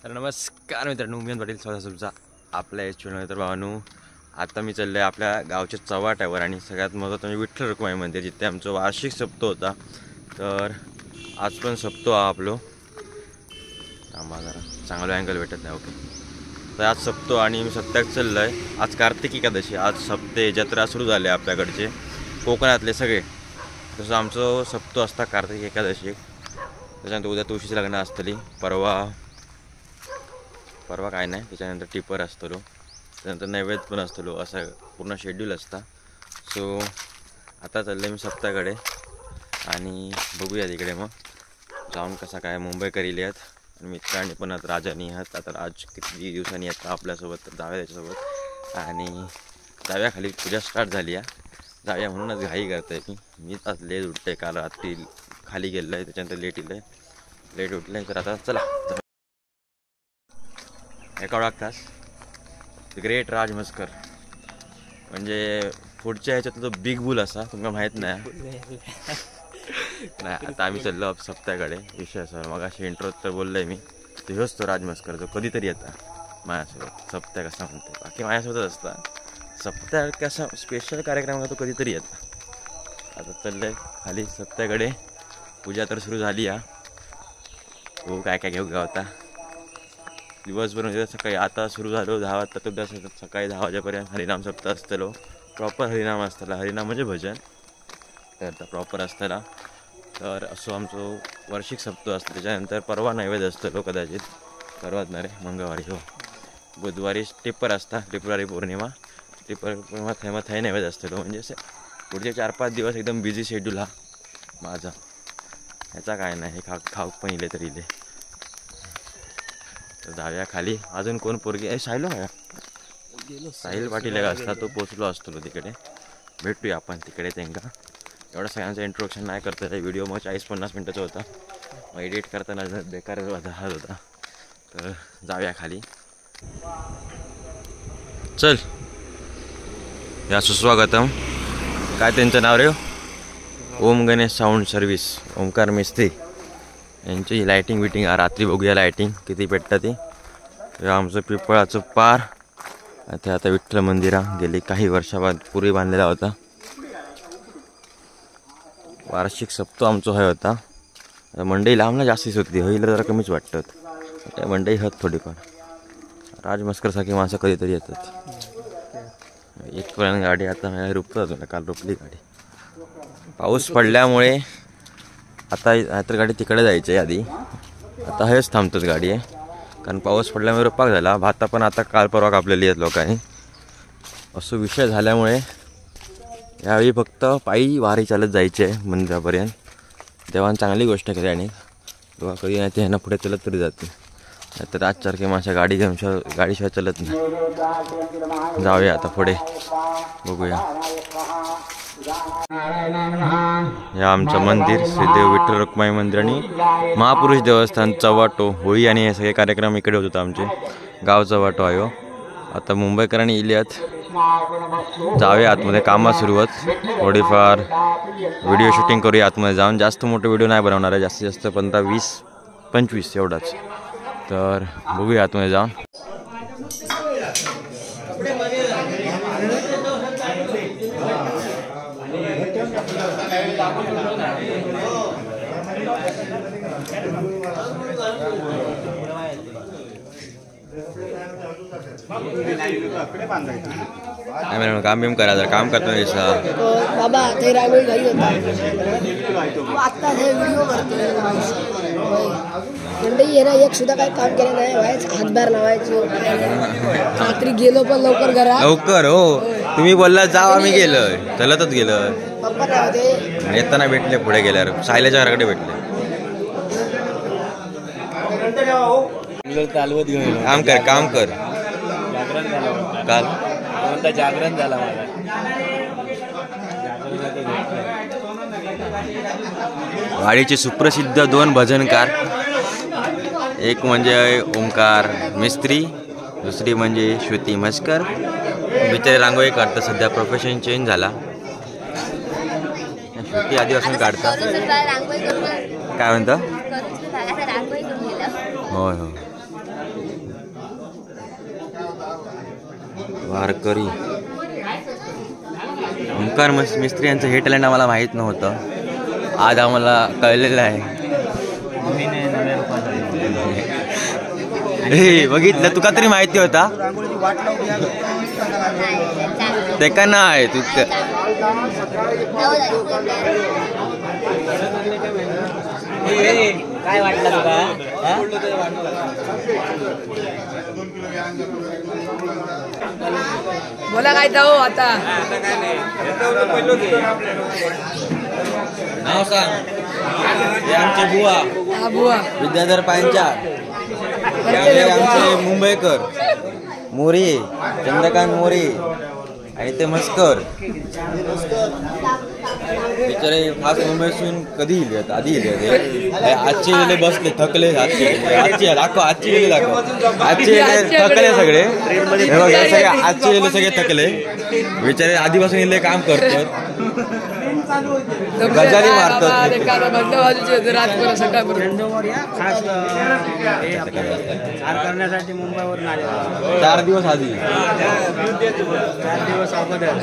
तर नमस्कार मित्रांनो, मी पाटील स्वागत तुमचा आपल्या या चॅनल. तर भावानू, आता मी चाललो आहे आपल्या गावच्या चव्हाट्यावर आणि सगळ्यात महत्त्वाचं म्हणजे विठ्ठल रखुमाई मंदिर, जिथे आमचा वार्षिक सप्ताह होता. तर आज पण सप्ताह हा आपलो आम्हाला जरा चांगला अँगल भेटत नाही. ओके, तर आज सप्ताह आणि मी सप्त्याक चाललो आहे. आज कार्तिक एकादशी, आज सप्ते जत्रा सुरू झाले आपल्याकडचे कोकणातले सगळे. तसं आमचं सप्ताह असता कार्तिक एकादशी. त्याच्यानंतर उद्या तुळशीची लग्न असतली, परवा काय नाही, त्याच्यानंतर टिपर असतलो, त्यानंतर नैवेद्य पण असतलो, असा पूर्ण शेड्यूल असता. सो आता चाललं आहे मी सप्ताकडे आणि बघूया तिकडे मग जाऊन कसा काय. मुंबईकर येले आहेत आणि मित्रांनी पण आता राजानी आहात. आता राज किती दिवसांनी येतात आपल्यासोबत, तर जाऊया त्याच्यासोबत आणि जाऊया. खाली पूजा स्टार्ट झाली आहे, जाऊया म्हणूनच घाई करत आहे मी आज लेट उठते. काल रात्री खाली गेलं आहे, त्याच्यानंतर लेट उठलं आहे. तर आता चला एका ओळखतास ग्रेट राज मस्कर, म्हणजे पुढच्या ह्याच्यात तो बिग बुल असा तुम्हाला माहीत नाही. आता आम्ही चाललो सप्त्याकडे. विषय असा, मग अशी इंट्रो तर बोललो आहे मी, तो ह्योच तो राज मस्कर जो कधीतरी येता माझ्यासोबत. सप्त्या कसा म्हणते, बाकी माझ्यासोबतच असता. सप्त्या कसा स्पेशल कार्यक्रम तो कधीतरी येता. आता चाललं आहे खाली सप्त्याकडे. पूजा तर सुरू झाली आहे. हो, काय काय घेऊ होता दिवसभर म्हणजे सकाळी आता सुरू झालो 10 वाजता, तर सकाळी 10 वाजेपर्यंत हरिनाम सप्ताह असतलो. प्रॉपर हरिनाम असतला. हरिनाम म्हणजे भजन, तर प्रॉपर असतला. तर असं आमचं वार्षिक सप्ताह असतं. त्याच्यानंतर परवा नैवेद्य असतलो, कदाचित परवाच ना रे, मंगळवारी. हो, बुधवारी टिप्पर असता, टिपवारी पौर्णिमा. टिप्पर पौर्णिमा थंय नैवेद्य असतलो. म्हणजे असे पुढचे 4-5 दिवस एकदम बिझी शेड्यूल हा माझा. ह्याचा काय नाही, हे खाऊक पण इले तरी इले. तर जाऊया खाली. अजून कोण पोरगी साहिल आहे, साहिल पाटील एक असता, तो पोचलो असतो तिकडे. भेटूया आपण तिकडे. त्यांना एवढं सगळ्यांचं इंट्रोडक्शन नाही करता येत. व्हिडिओ मग 40-50 मिनटाचा होता, मग एडिट करताना बेकार हाल होता. तर जाऊया खाली. चल, या सुस्वागतम. काय त्यांचं नाव रे? ओम गणेश साऊंड सर्व्हिस, ओमकार मिस्त्री यांची लायटिंग बिटिंग. रात्री बघूया लायटिंग किती भेटतं ती. आमचं पिंपळाचं पार. आता विठ्ठल मंदिरा गेली काही वर्षाबाद पूर्वी बांधलेला होता. वार्षिक सप्ताह आमचं हे होता. मंडई लांबला जास्तीच होती, हईला जरा कमीच वाटतं. त्या मंडई हत थोडीफार. राजमस्करसारखी माणसं कधीतरी येतात. इथपर्यंत गाडी आता रुपतात, काल रुपली गाडी. पाऊस पडल्यामुळे आता तर गाडी तिकडे जायची आहे आधी. आता हेच थांबतोच गाडी आहे, कारण पाऊस पडल्यामुळे रुपाक झाला. भाता पण आता काल परवा कापलेली आहेत लोकांनी. असं विषय झाल्यामुळे यावेळी फक्त पायी वारी चालत जायचे आहे मंदिरापर्यंत. देवान चांगली गोष्ट केली आणि तेव्हा कधी नाही ते ह्यांना पुढे चलत तरी जाते. तर आजसारखे माझ्या गाडीशिवाय चलत नाही. जाऊया आता पुढे, बघूया. हे आमचं मंदिर श्रीदेव विठ्ठल रखुमाई मंदिर आणि महापुरुष देवस्थान चव्हाटो. होळी आणि हे सगळे कार्यक्रम इकडे होतात आमचे. गाव चव्हाटो आहे. आता मुंबईकरांनी इल्यात, जाऊया आतमध्ये. कामात सुरुवात थोडीफार व्हिडिओ शूटिंग करूया आतमध्ये जाऊन. जास्त मोठे व्हिडिओ नाही बनवणार आहे, जास्तीत जास्त 15, 20, 25 एवढाच. तर बघूया आतमध्ये जाऊन. काम बिम करा, जर काम करतो बाबा ते रांगोळी घरी होता. आता हे व्हिडिओ मंडई आहे ना, एक सुद्धा काही काम केलं नाही. व्हायचं हातभार लावायचो. रात्री गेलो पण लवकर घरात. लवकर. हो, तुम्ही बोलला जाव, आम्ही गेलो, चलतच गेलो. पप्पा काय होते येताना भेटले, पुढे गेल्यावर सायल्याच्या घराकडे भेटले. काम कर. काल जागरण झाला मला. वाडीचे सुप्रसिद्ध 2 भजनकार, एक म्हणजे ओमकार मिस्त्री, दुसरी म्हणजे श्रुती मस्कर. बिचारे रांगोळी काढतात, सध्या प्रोफेशन चेंज झाला. श्रुती आधीपासून काढतात. काय म्हणतं? होय होय, वारकरी ओंकार मिस्त्री यांचं हे टॅलेंट आम्हाला माहीत नव्हतं, आज आम्हाला कळलेलं आहे. हे बघितलं, तुका तरी माहिती होता ते का नाही तू काय वाटलं तुला? बोला काय जाऊ आता नाव सांग. हे आमचे बुवा हा बुवा विद्याधर पांचाळ, हे आमचे मुंबईकर मोरे, चंद्रकांत मोरे आणि ते मस्कर बिचारे खास मुंबईसून कधी इले आता, आधी इले. आजचे गेले बसले थकले, आजचे दाखव, आजचे गेले दाखव, आजचे गेले थकले सगळे. हे बघ हे सगळे आजचे गेले सगळे थकले, बिचारे आधीपासून इले काम करतात, गजाली मारतात. खास करण्यासाठी मुंबईवरून आले 4 दिवस आधी, 4 दिवस अगोदर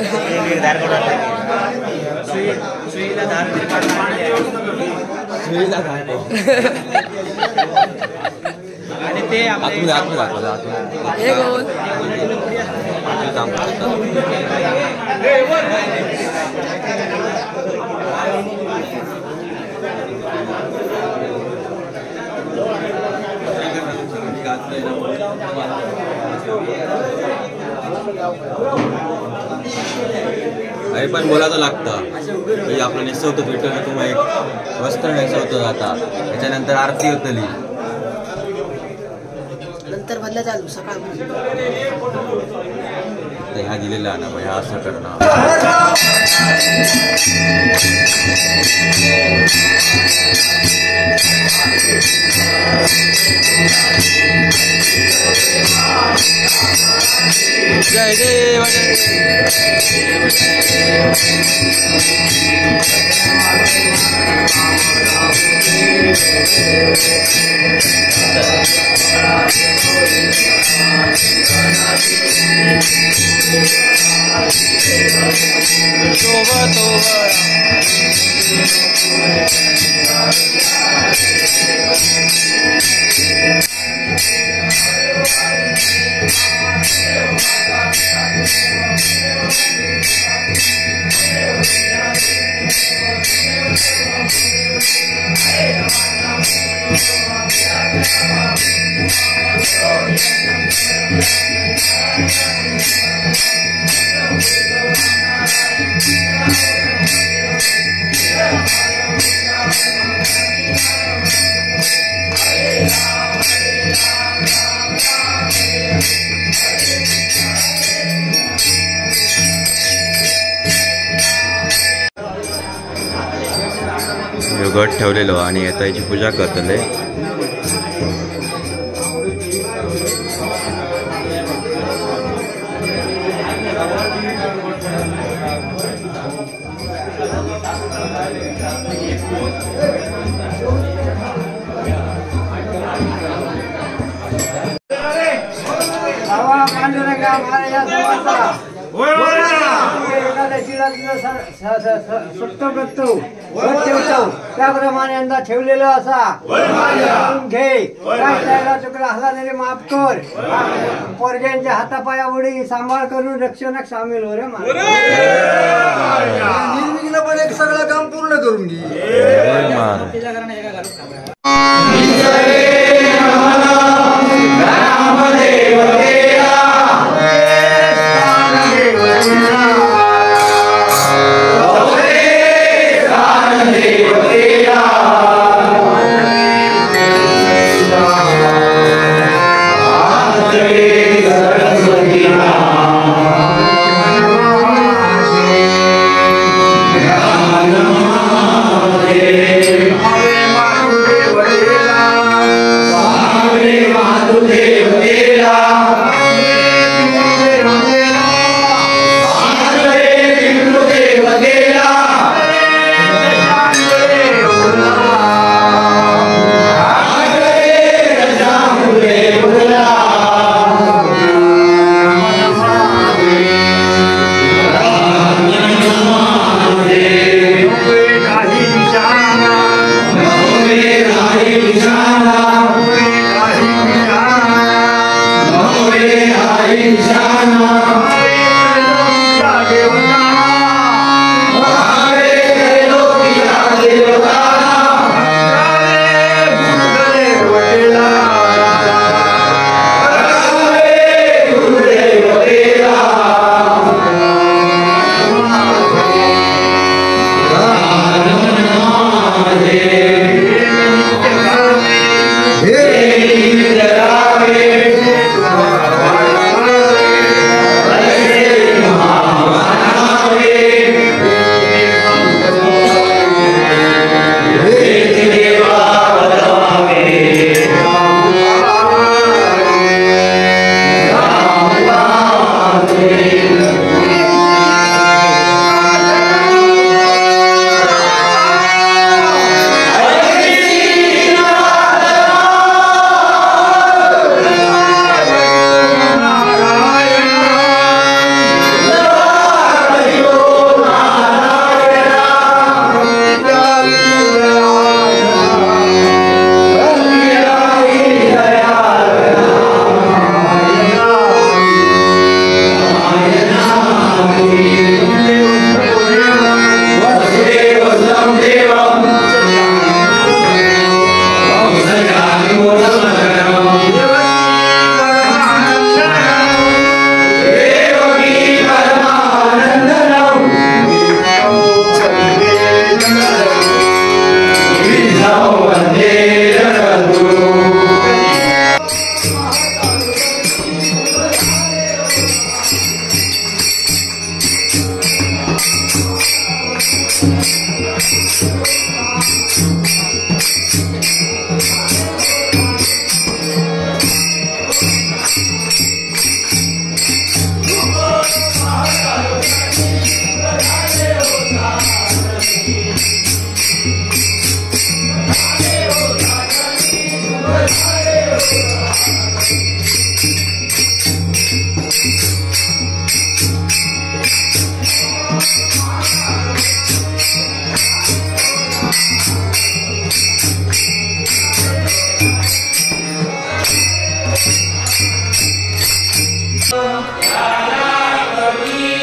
सुईला आणि ते आतमध्ये दाखवलं हे बोल काम करतात. काही पण बोलायचं लागतं की आपलं नेसवतं विठ्ठल किंवा एक वस्त्र नेसवतं आता, त्याच्यानंतर आरती होतली, नंतर बदला चालू सकाळ ह्या दिलेला ना ह्या असं करणं. जय देव गट ठेवलेलो आणि आता याची पूजा करतले. त्याप्रमाणे यंदा ठेवलेलं असा घे चुकला हला तरी माफ कर. पोरग्यांच्या हातापायावडी सांभाळ करून रक्षणात सामील हो रे. निर्विघ्नपणे सगळं काम पूर्ण करून घे.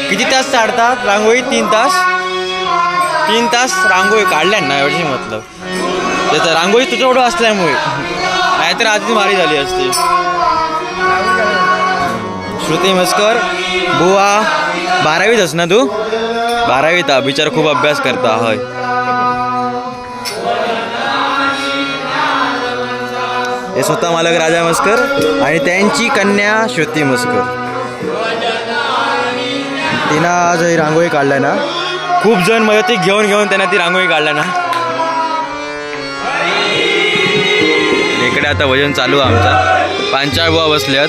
किती तास काढतात रांगोळी? 3 तास. 3 तास रांगोळी काढल्या ना एवढी मतलब. त्याचं रांगोळी तुझ्याकडं असल्यामुळे नाहीतर आधी मारी झाली असती. श्रुती मस्कर बुवा 12वीतच ना तू? 12वीत बिचारा खूप अभ्यास करता. होय. हे स्वतः मालक राजा मस्कर आणि त्यांची कन्या श्रुती मस्कर. तिनं आज ही रांगोळी काढलाय ना. खूप जण मदती घेऊन त्यांना ती रांगोळी काढला ना. इकडे आता भजन चालू आहे आमचा. पांचाळ बुवा बसल्यात.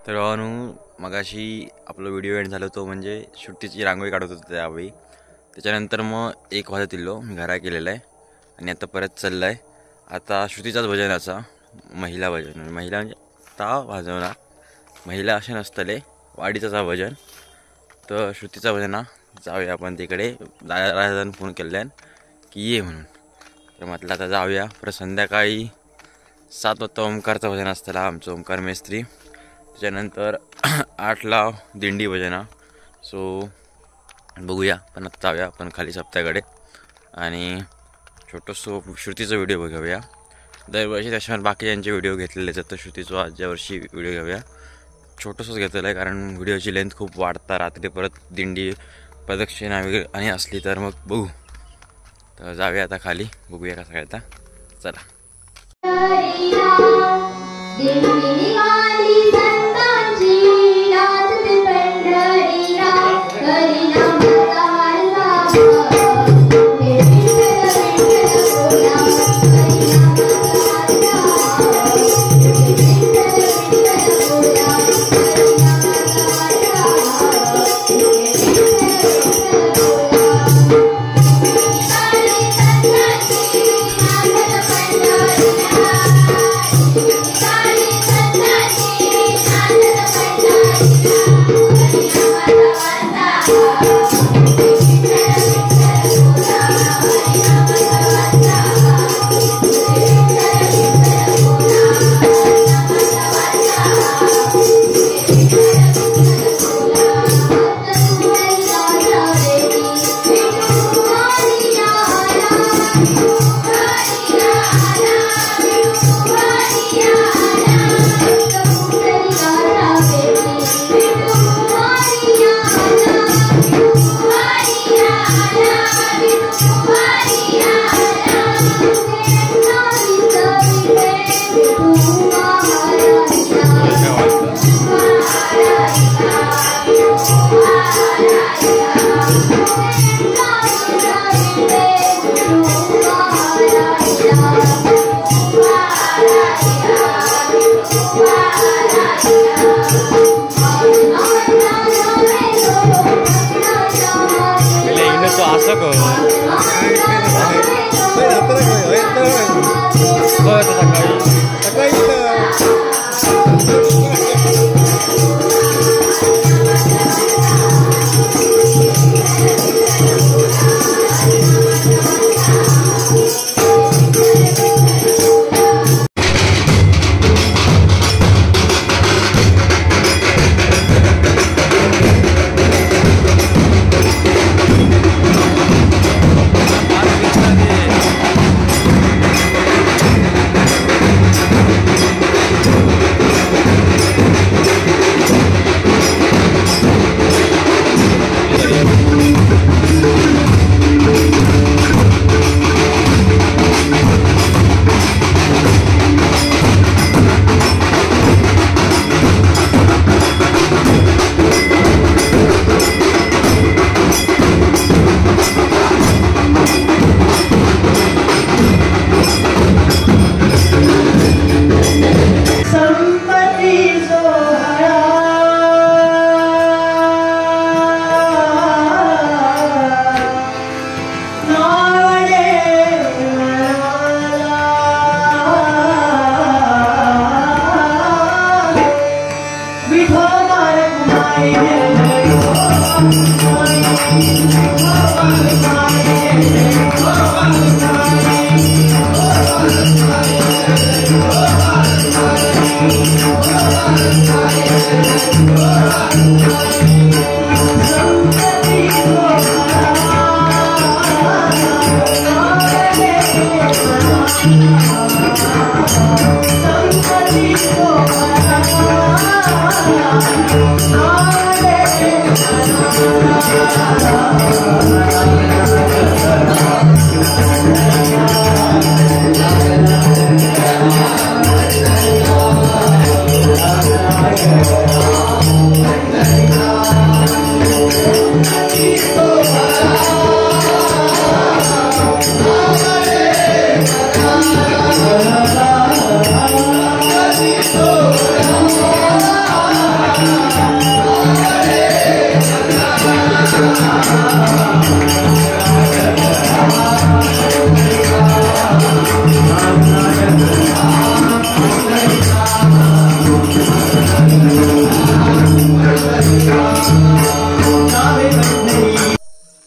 तर मगाशी आपला व्हिडिओ एंड झाला तो म्हणजे सुट्टीची रांगोळी काढत होतो त्यावेळी. त्याच्यानंतर मग 1 वाजता मी घरा केलेला आहे आणि आता परत चाललं आहे. आता श्रुतीचाच भजनाचा महिला भजन. महिला म्हणजे आता वाजवणार महिला असे नसतले वाडीचाच भजन. तर श्रुतीचा भजना जाऊया आपण तिकडे. दादाजण फोन केल्यान की ये म्हणून. तर म्हटलं आता जाऊया. परत संध्याकाळी 7 वाजता ओंकारचं भजन असतं आमचं ओंकार मेस्त्री. त्याच्यानंतर 8ला दिंडी भजना. सो बघूया. पण आता जाऊया आपण खाली सप्त्याकडे आणि छोटंसं श्रुतीचा व्हिडिओ बघूया. दरवर्षी त्याच्यावर बाकी यांचे व्हिडिओ घेतलेले जातं. श्रुतीचा आजच्या वर्षी व्हिडिओ घेऊया. छोटंसंच घेतलेलं आहे कारण व्हिडिओची लेंथ खूप वाढता. रात्री परत दिंडी प्रदक्षिणा वगैरे आणि असली तर मग बघू. तर जाऊया आता खाली बघूया कसं काय. आता चला.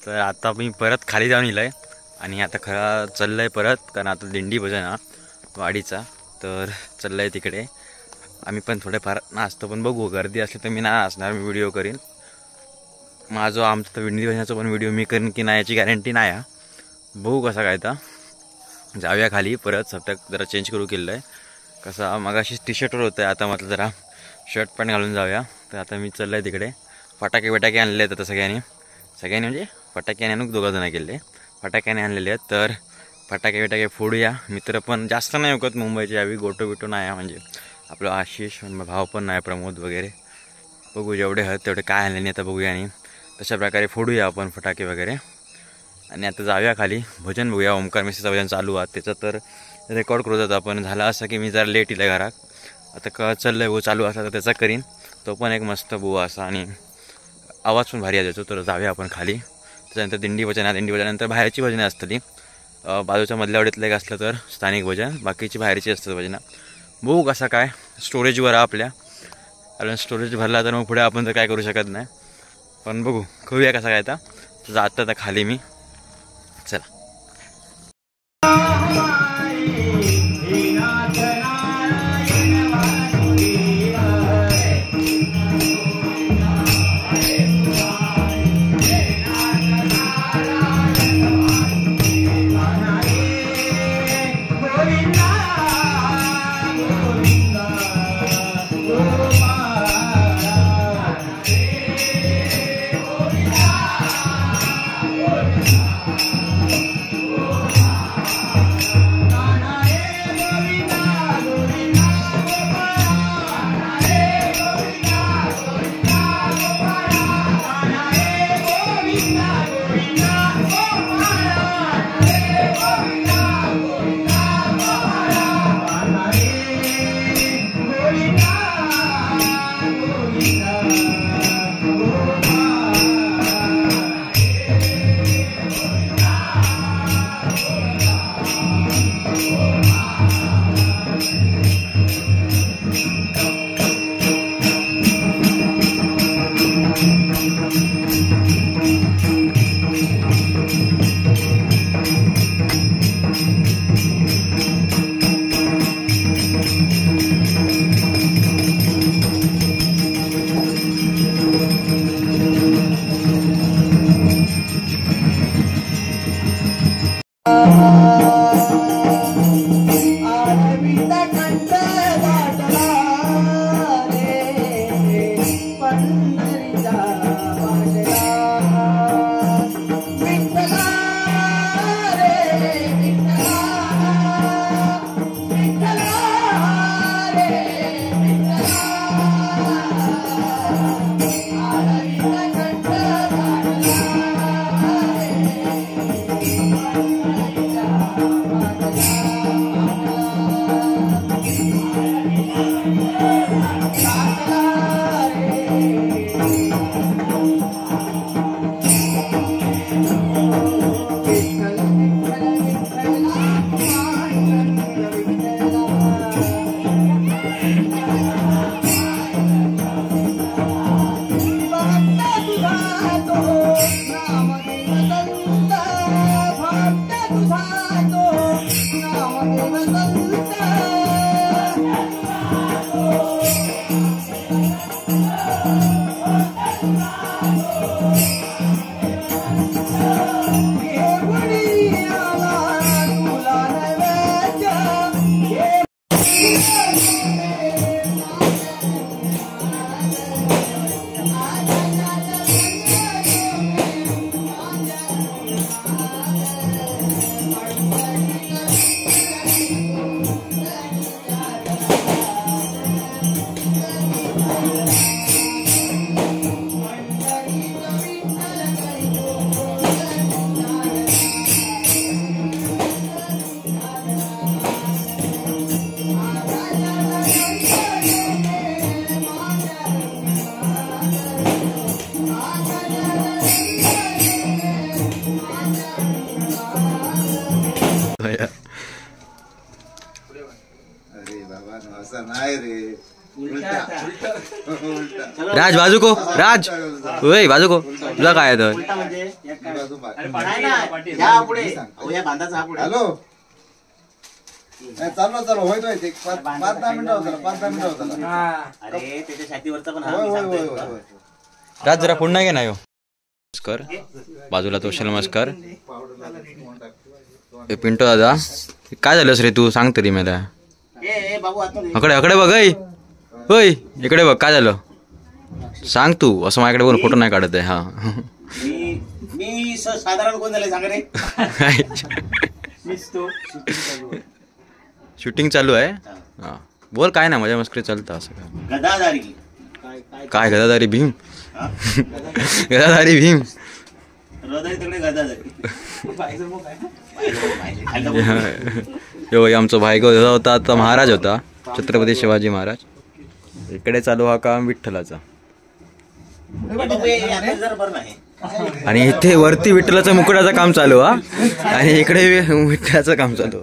तर आता मी परत खाली जाऊन येलोय आणि आता खरं चाललंय परत, कारण आता दिंडी भजन हा वाडीचा, तर चाललंय तिकडे. आम्ही पण थोडेफार नाचतो, पण बघू गर्दी असली तर मी नाही नाचणार, मी व्हिडिओ करीन. माझं आमचं दिंडी भजनाचा पण व्हिडिओ मी करीन की नाही याची गॅरंटी नाही आहे. बघू कसा काय तर जाऊया खाली परत. सप्ताह जरा चेंज करू केलं आहे, कसा मगाशी टी शर्टवर होतं आहे, आता म्हटलं जरा शर्ट पॅन्ट घालून जाऊया. तर आता मी चाललं आहे तिकडे. फटाके आणलेले आहेत आता सगळ्यांनी म्हणजे फटाक्याने आणून दोघंजणं केले, फटाक्याने आणलेले आहेत. तर फटाके फोडूया. मित्र पण जास्त नाही ओळखत मुंबईचे, यावी गोटो नाही आहे, म्हणजे आपलं आशिष भाव पण नाही, प्रमोद वगैरे. बघू जेवढे आहेत तेवढे काय आणले नाही आता बघूया, आणि तशा प्रकारे फोडूया आपण फटाके वगैरे. आणि आता जाऊया खाली, भजन बघूया. ओमकार मेसीचं भजन चालू आहे, त्याचं तर रेकॉर्ड करू जातो आपण. झालं असं की मी जरा लेट येईल घरात, आता चाललं आहे चालू असा तर त्याचा करीन. तो पण एक मस्त बुवा असा आणि आवाज पण भारी आहे त्याचा. तर जाऊया आपण खाली. त्याच्यानंतर दिंडी भजनानंतर बाहेरची भजनं असतली. बाजूच्या मधल्या वाडीतलं एक असलं तर स्थानिक भजन, बाकीची बाहेरची असतात भजनं. बघू कसा काय स्टोरेजवर आहे आपल्या, कारण स्टोरेज भरला तर मग पुढे आपण तर काय करू शकत नाही. पण बघू करूया कसा काय. आता जातं आता खाली मी, चला. राज बाजू को राज ओय बाजू को तुला काय आहे तर हॅलो चाललो चालू होय 5-10 मिनिटं होतं अरे त्याच्या छातीवरचा पण राज जरा पुन्हा घे नाही हो नमस्कार बाजूला तो नमस्कार पिंटो दादा काय झालंस रे तू सांग तरी मला अकडे बघ होय इकडे बघ काय झालं सांग तू असं माझ्याकडे बघून फोटो नाही काढत आहे हा मी साधारण कोण झाले सांग रे शूटिंग चालू आहे हा बोल काय ना मजा मस्करी चालतं असं गदादारी काय गदादारी भीम गदादारी भीम हृदय तिकडे गदादारी यो आमचा भाईगव होता आता महाराज होता छत्रपती शिवाजी महाराज इकडे चालू हा काम विठ्ठलाचा आणि इथे वरती विठ्ठलाचं मुकुटाचं काम चालू हा आणि इकडे विठ्ठलाचं काम चालू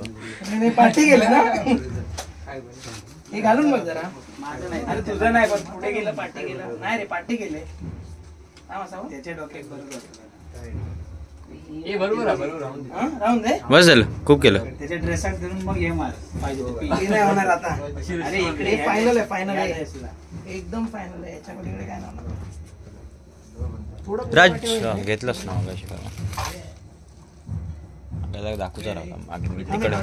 पार्टी केलं ना हे घालून बघ जरा अरे तुझं नाही पण पुढे गेलं पार्टी केलं नाही रे पार्टी केले त्याच्या डोक्यात बरोबर राहून दे बस झालं खूप केलं त्याच्या ड्रेसात धरून मग हे मार पाहिजे नाही होणार आता अरे इकडे फायनल आहे एकदम फायनल आहे याच्या पलीकडे काय नाही राज घेतलंच ना मला शिकायला आपल्याला दाखवचा राहिला मागे मी तिकडे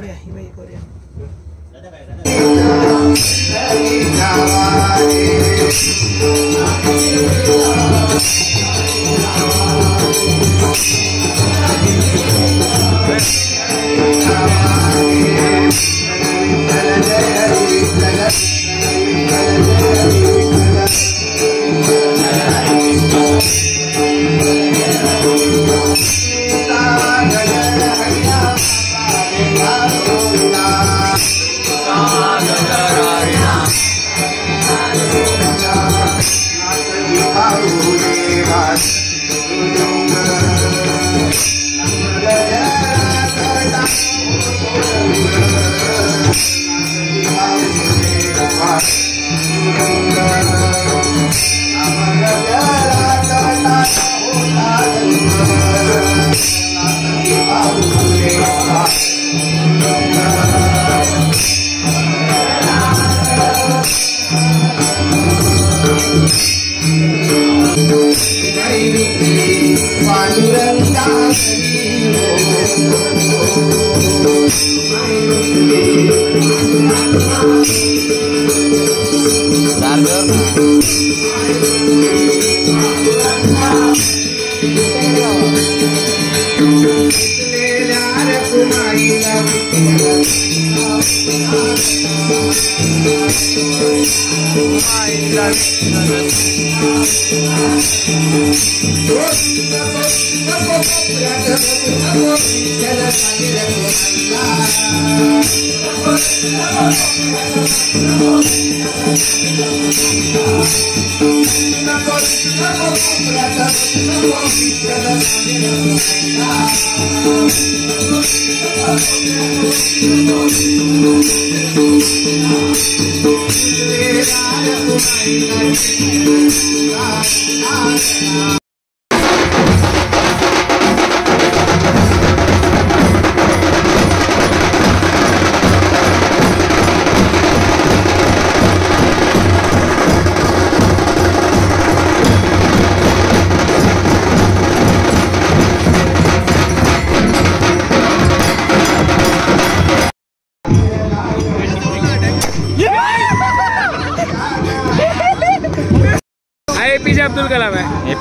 APJ अब्दुल कलाम आहे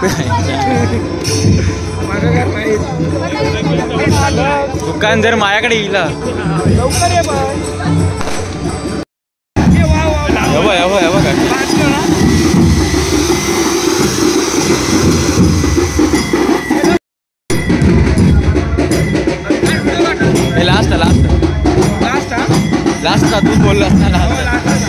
दुकान जर माझ्याकडे येईल लवकर ये लास्ट तू बोललास ना लास्ट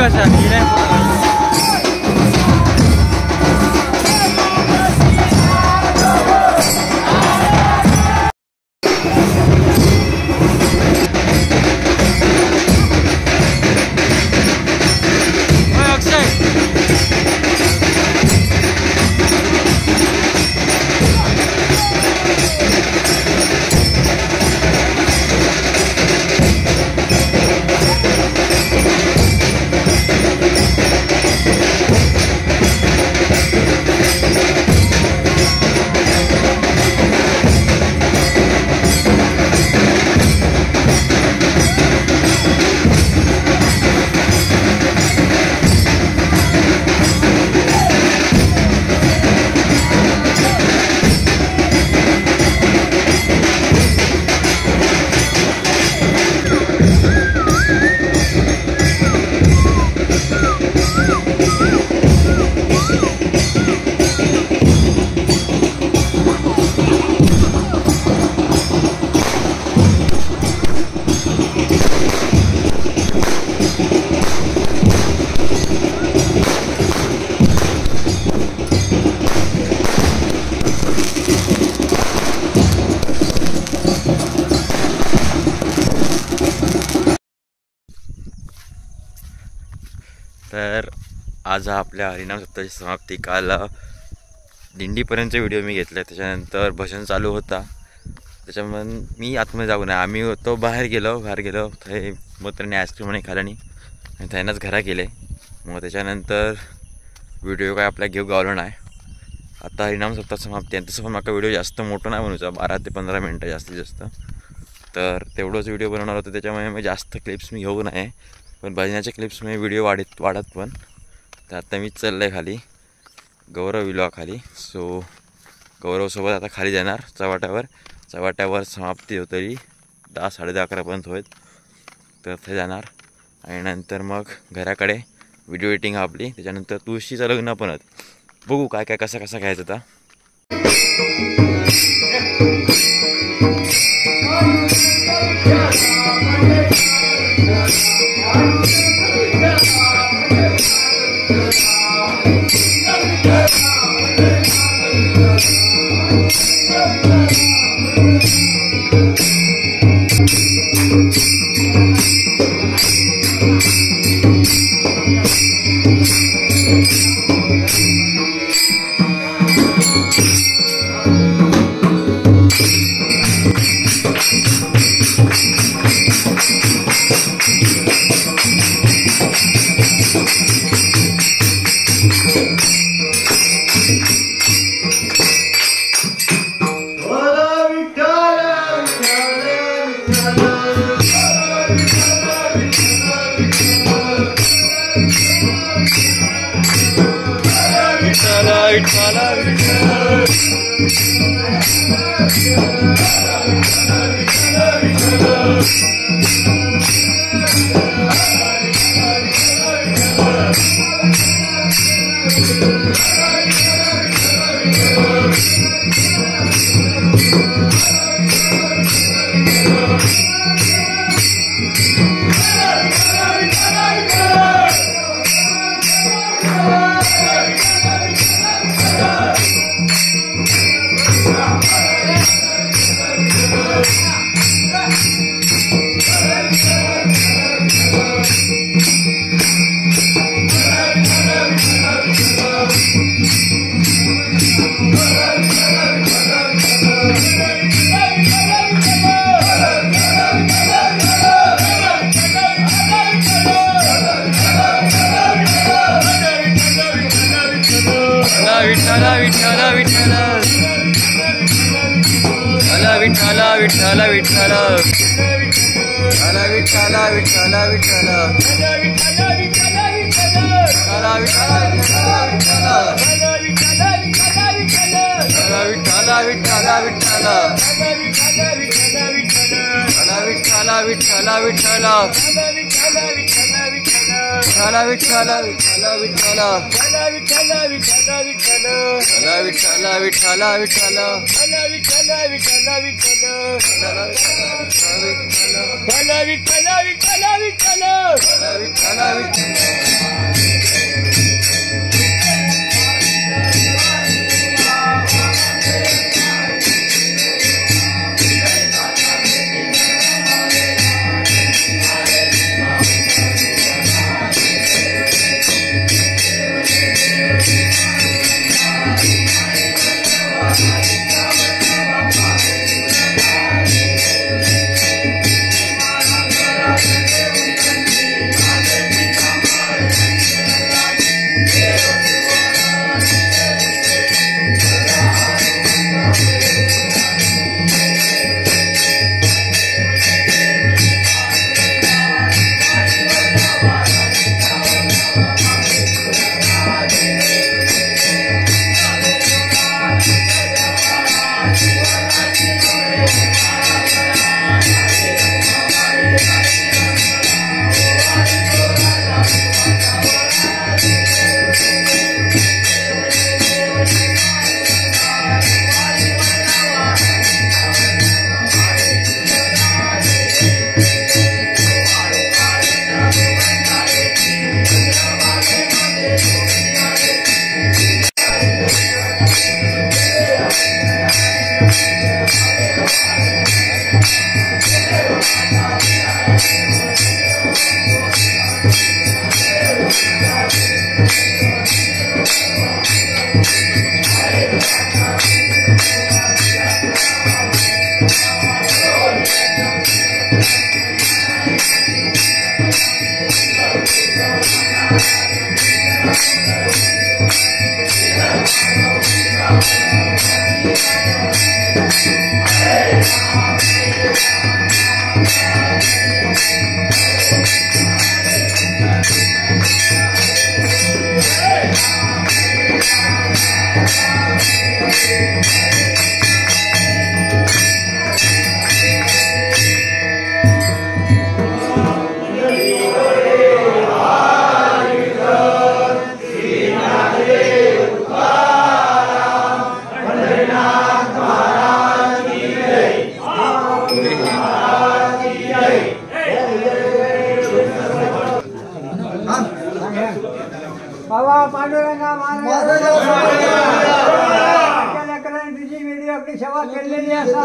कशा तर आज हा आपल्या हरिनाम सप्ताहाची समाप्ती. काल दिंडीपर्यंतचे व्हिडिओ मी घेतले, त्याच्यानंतर भजन चालू होता, त्याच्यामुळे मी आतमध्ये जाऊ नये. आम्ही होतो बाहेर गेलो ते मोत्र्याने आईस्क्रीम आणि खाल्यानी आणि त्यांनाच घरा गेले. मग त्याच्यानंतर व्हिडिओ काय आपल्या घेऊ गावलो नाही. आता हरिनाम सप्ताह समाप्ती आणि तसं पण माका व्हिडिओ जास्त मोठं नाही बनवायचा, 12 ते 15 मिनटं जास्तीत जास्त. तर तेवढंच व्हिडिओ बनवणार होतं, त्याच्यामुळे मी जास्त क्लिप्स मी घेऊ नाही. पण भजनाचे क्लिप्स मी व्हिडिओ वाढत पण. तर आता मी चाललं आहे खाली गौरव विलॉखाली. सो गौरवसोबत आता खाली जाणार चव्हाट्यावर समाप्ती होतली 10-10:30पर्यंत होईल. तर ते जाणार आणि नंतर मग घराकडे व्हिडिओ एडिटिंग आपली. त्याच्यानंतर तुळशीचं लग्न पण बघू काय कसं घ्यायचं आता. विठ्ठला लेकरांनी तुझी वेळी आपली सेवा केलेली असा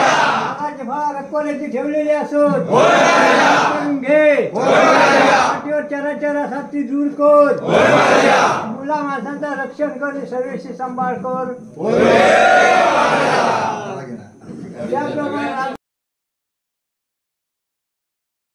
हाताची फळा रक्कोल्याची ठेवलेली असून करून घे पाठीवर चराचर असा ती दूर कर मुला माणसांचं रक्षण कर सर्वेशी सांभाळ कर त्याप्रमाणे